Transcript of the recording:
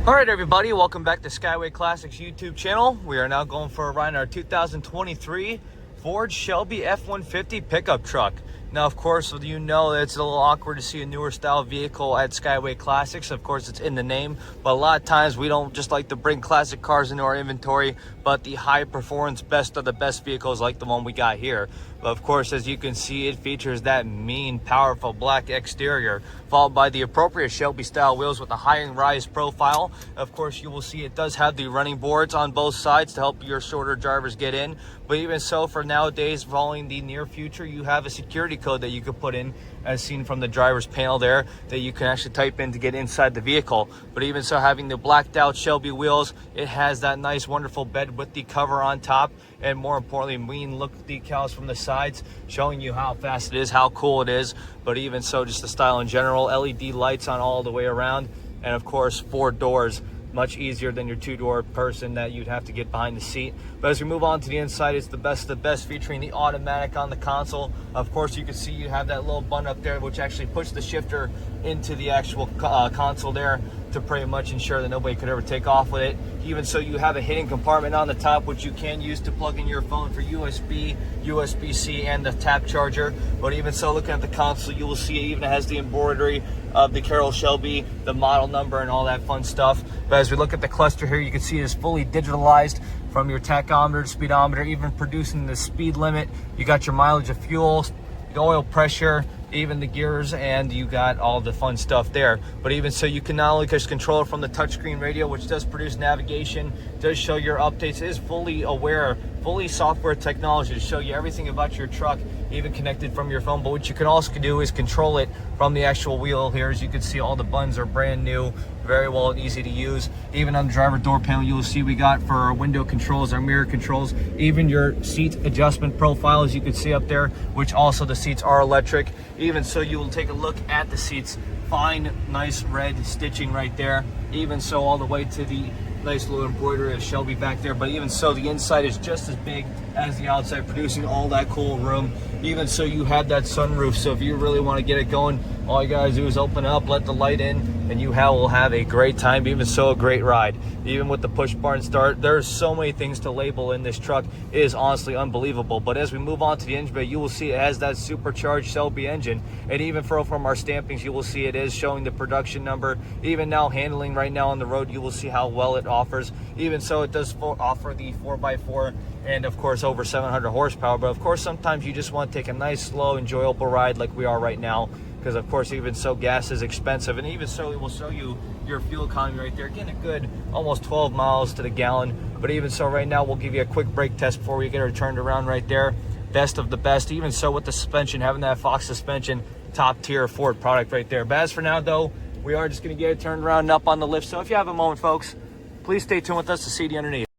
All right, everybody, welcome back to Skyway Classics YouTube channel. We are now going for a ride in our 2023 Ford Shelby F-150 pickup truck. Now, of course, you know it's a little awkward to see a newer style vehicle at Skyway Classics. Of course, it's in the name, but a lot of times we don't just like to bring classic cars into our inventory, but the high performance, best of the best vehicles like the one we got here. But of course, as you can see, it features that mean, powerful black exterior, followed by the appropriate Shelby style wheels with a high and rise profile. Of course, you will see it does have the running boards on both sides to help your shorter drivers get in. But even so, for nowadays, following the near future, you have a security code that you could put in, as seen from the driver's panel there, that you can actually type in to get inside the vehicle. But even so, having the blacked out Shelby wheels, it has that nice, wonderful bed with the cover on top, and more importantly, mean look decals from the sides, showing you how fast it is, how cool it is. But even so, just the style in general, LED lights on all the way around, and of course, 4 doors. Much easier than your 2-door person that you'd have to get behind the seat. But as we move on to the inside, it's the best of the best, featuring the automatic on the console. Of course, you can see you have that little button up there which actually puts the shifter into the actual console there to pretty much ensure that nobody could ever take off with it. Even so, you have a hidden compartment on the top which you can use to plug in your phone for USB, USB-C, and the tap charger. But even so, looking at the console, you will see it even has the embroidery of the Carroll Shelby, the model number, and all that fun stuff. But as we look at the cluster here, you can see it is fully digitalized, from your tachometer, speedometer, even producing the speed limit. You got your mileage of fuel, the oil pressure, even the gears, and you got all the fun stuff there. But even so, you can not only just control it from the touchscreen radio, which does produce navigation, does show your updates, is fully aware, fully software technology to show you everything about your truck, even connected from your phone. But what you can also do is control it from the actual wheel here. As you can see, all the buttons are brand new, very well and easy to use. Even on the driver door panel, you will see we got for our window controls, our mirror controls, even your seat adjustment profile, as you can see up there, which also the seats are electric. Even so, you will take a look at the seats, fine, nice red stitching right there. Even so, all the way to the nice little embroidery of Shelby back there. But even so, the inside is just as big as the outside, producing all that cool room. Even so, you have that sunroof, so if you really want to get it going, all you gotta do is open up, let the light in, and you will have a great time. Even so, a great ride. Even with the push button start, there's so many things to label in this truck. It is honestly unbelievable. But as we move on to the engine bay, you will see it has that supercharged Shelby engine, and even from our stampings, you will see it is showing the production number. Even now, handling right now on the road, you will see how well it offers. Even so, it does offer the 4x4 and of course over 700 horsepower. But of course, sometimes you just want to take a nice, slow, enjoyable ride like we are right now, because of course, even so, gas is expensive, and even so, it will show you your fuel economy right there, getting a good almost 12 miles to the gallon. But even so, right now we'll give you a quick brake test before we get her turned around right there. Best of the best. Even so, with the suspension, having that Fox suspension, top tier Ford product right there. But as for now though, we are just going to get it turned around and up on the lift. So if you have a moment, folks, please stay tuned with us to see the underneath.